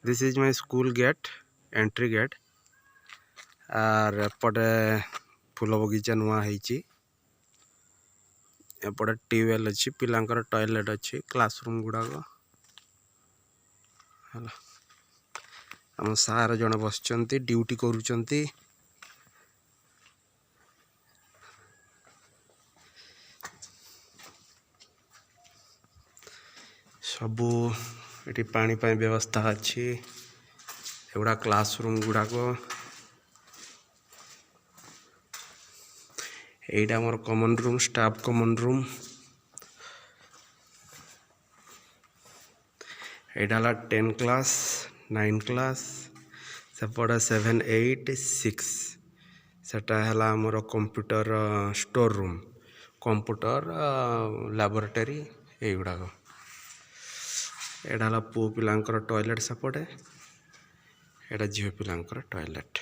This is my school gate entry gate आर एपटे फूल बगीचा नुआ है एपटे ट्यूबवेल अच्छी पिलांकर टॉयलेट अच्छी क्लासरूम गुड़ाक आम सार जड़े बस ड्यूटी करुँच सबू ये पानी पाई व्यवस्था अच्छी एगुड़ा क्लासरूम गुड़ाक एटा more common room staff common room एटा 10 क्लास 9 क्लास सेपटे 7 8 6 सेटा है मोर computer store room computer laboratory एगुड़ाक एटा पुओ पिलांकर टॉयलेट सेपटे एटा झील पिलांकर टॉयलेट।